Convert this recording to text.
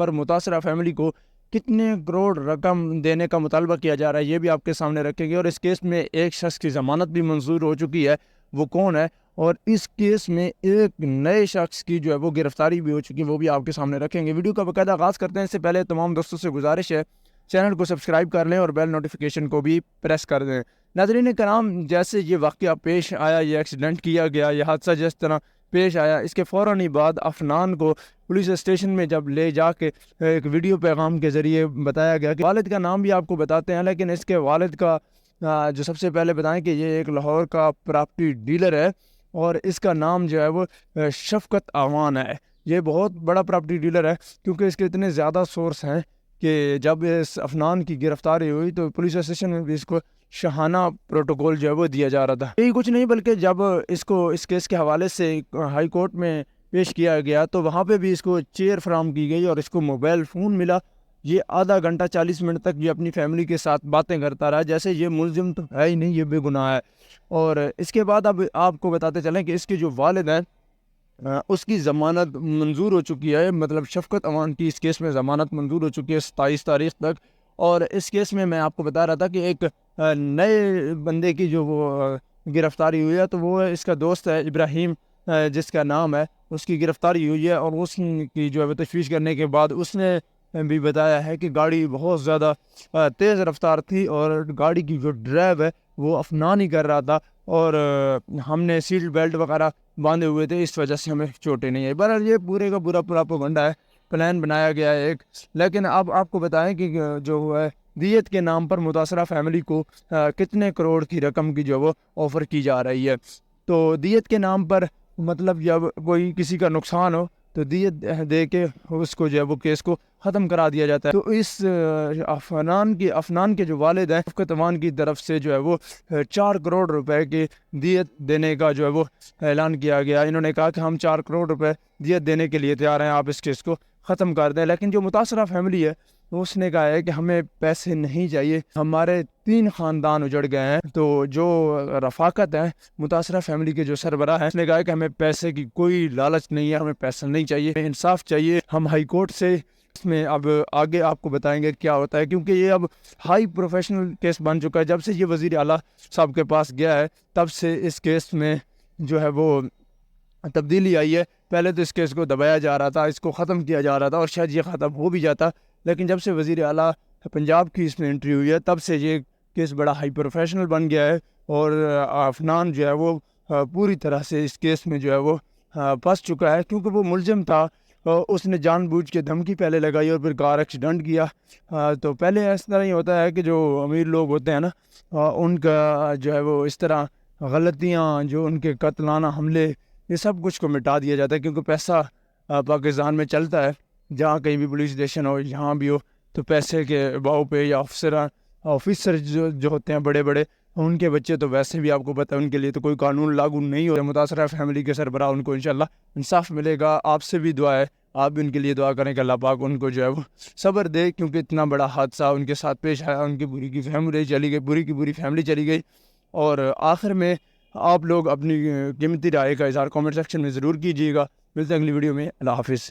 پر متاثرہ فیملی کو کتنے کروڑ رقم دینے کا مطالبہ کیا جا رہا ہے یہ بھی آپ کے سامنے رکھیں گے، اور اس کیس میں ایک شخص کی ضمانت بھی منظور ہو چکی ہے، وہ کون ہے، اور اس کیس میں ایک نئے شخص کی جو ہے وہ گرفتاری بھی ہو چکی ہے، وہ بھی آپ کے سامنے رکھیں گے۔ ویڈیو کا باقاعدہ آغاز کرتے ہیں، اس سے پہلے تمام دوستوں سے گزارش ہے چینل کو سبسکرائب کر لیں اور بیل نوٹیفیکیشن کو بھی پریس کر دیں۔ ناظرین کرام، جیسے یہ واقعہ پیش آیا، یہ ایکسیڈنٹ کیا گیا، یہ حادثہ جس طرح پیش آیا، اس کے فوراً ہی بعد افنان کو پولیس اسٹیشن میں جب لے جا کے ایک ویڈیو پیغام کے ذریعے بتایا گیا کہ والد کا نام بھی آپ کو بتاتے ہیں، لیکن اس کے والد کا جو سب سے پہلے بتائیں کہ یہ ایک لاہور کا پراپرٹی ڈیلر ہے، اور اس کا نام جو ہے وہ شفقت اعوان ہے۔ یہ بہت بڑا پراپرٹی ڈیلر ہے، کیونکہ اس کے اتنے زیادہ سورس ہیں کہ جب اس افنان کی گرفتاری ہوئی تو پولیس اسٹیشن میں بھی اس کو شاہانہ پروٹوکول جو ہے وہ دیا جا رہا تھا۔ یہی کچھ نہیں بلکہ جب اس کو اس کیس کے حوالے سے ہائی کورٹ میں پیش کیا گیا تو وہاں پہ بھی اس کو چیئر فراہم کی گئی اور اس کو موبائل فون ملا۔ یہ آدھا گھنٹہ 40 منٹ تک یہ اپنی فیملی کے ساتھ باتیں کرتا رہا، جیسے یہ ملزم تو ہے ہی نہیں، یہ بے گناہ ہے۔ اور اس کے بعد اب آپ کو بتاتے چلیں کہ اس کے جو والد ہیں اس کی ضمانت منظور ہو چکی ہے، مطلب شفقت اعوان کی اس کیس میں ضمانت منظور ہو چکی ہے 27 تاریخ تک۔ اور اس کیس میں آپ کو بتا رہا تھا کہ ایک نئے بندے کی جو وہ گرفتاری ہوئی ہے، تو وہ اس کا دوست ہے ابراہیم جس کا نام ہے، اس کی گرفتاری ہوئی ہے، اور اس کی جو ہے تشویش کرنے کے بعد اس نے بھی بتایا ہے کہ گاڑی بہت زیادہ تیز رفتار تھی، اور گاڑی کی جو ڈرائیو ہے وہ افنان ہی کر رہا تھا، اور ہم نے سیٹ بیلٹ وغیرہ باندھے ہوئے تھے، اس وجہ سے ہمیں چوٹیں نہیں آئی۔ بہرحال یہ پورے کا پورا پروپیگنڈا ہے، پلان بنایا گیا ہے ایک۔ لیکن اب آپ کو بتائیں کہ جو ہے دیت کے نام پر متاثرہ فیملی کو کتنے کروڑ کی رقم کی جو وہ آفر کی جا رہی ہے۔ تو دیت کے نام پر مطلب جب کوئی کسی کا نقصان ہو تو دیت دے کے اس کو جو ہے وہ کیس کو ختم کرا دیا جاتا ہے۔ تو اس افنان کے جو والد ہیں شفقت اعوان کی طرف سے جو ہے وہ 4 کروڑ روپے کی دیت دینے کا جو ہے وہ اعلان کیا گیا۔ انہوں نے کہا کہ ہم 4 کروڑ روپے دیت دینے کے لیے تیار ہیں، آپ اس کیس کو ختم کر دیں۔ لیکن جو متاثرہ فیملی ہے اس نے کہا ہے کہ ہمیں پیسے نہیں چاہیے، ہمارے 3 خاندان اجڑ گئے ہیں۔ تو جو رفاقت ہے متاثرہ فیملی کے جو سربراہ ہیں، اس نے کہا ہے کہ ہمیں پیسے کی کوئی لالچ نہیں ہے، ہمیں پیسہ نہیں چاہیے، ہمیں انصاف چاہیے۔ ہم ہائی کورٹ سے اس میں اب آگے آپ کو بتائیں گے کیا ہوتا ہے، کیونکہ یہ اب ہائی پروفیشنل کیس بن چکا ہے۔ جب سے یہ وزیر اعلیٰ صاحب کے پاس گیا ہے تب سے اس کیس میں جو ہے وہ تبدیلی آئی ہے۔ پہلے تو اس کیس کو دبایا جا رہا تھا، اس کو ختم کیا جا رہا تھا، اور شاید یہ ختم ہو بھی جاتا، لیکن جب سے وزیر اعلیٰ پنجاب کی اس میں انٹری ہوئی ہے تب سے یہ کیس بڑا ہائی پروفیشنل بن گیا ہے، اور افنان جو ہے وہ پوری طرح سے اس کیس میں جو ہے وہ پھنس چکا ہے، کیونکہ وہ ملزم تھا۔ اس نے جان بوجھ کے دھمکی پہلے لگائی اور پھر کار ایکسیڈنٹ کیا۔ تو پہلے اس طرح ہی ہوتا ہے کہ جو امیر لوگ ہوتے ہیں نا، ان کا جو ہے وہ اس طرح غلطیاں، جو ان کے قتلانہ حملے، یہ سب کچھ کو مٹا دیا جاتا ہے، کیونکہ پیسہ پاکستان میں چلتا ہے، جہاں کہیں بھی پولیس اسٹیشن ہو، جہاں بھی ہو، تو پیسے کے باؤ پہ یا آفیسر جو ہوتے ہیں بڑے بڑے، ان کے بچے تو ویسے بھی آپ کو پتہ ہے ان کے لیے تو کوئی قانون لاگو نہیں ہو۔ متاثرہ فیملی کے سربراہ ان کو انشاءاللہ انصاف ملے گا۔ آپ سے بھی دعا ہے، آپ بھی ان کے لیے دعا کریں کہ اللہ پاک ان کو جو ہے وہ صبر دے، کیونکہ اتنا بڑا حادثہ ان کے ساتھ پیش آیا، ان کی پوری کی فیملی چلی گئی، پوری کی پوری فیملی چلی گئی۔ اور آخر میں آپ لوگ اپنی قیمتی رائے کا اظہار کامنٹ سیکشن میں ضرور کیجیے گا۔ ملتے ہیں اگلی ویڈیو میں، اللہ حافظ۔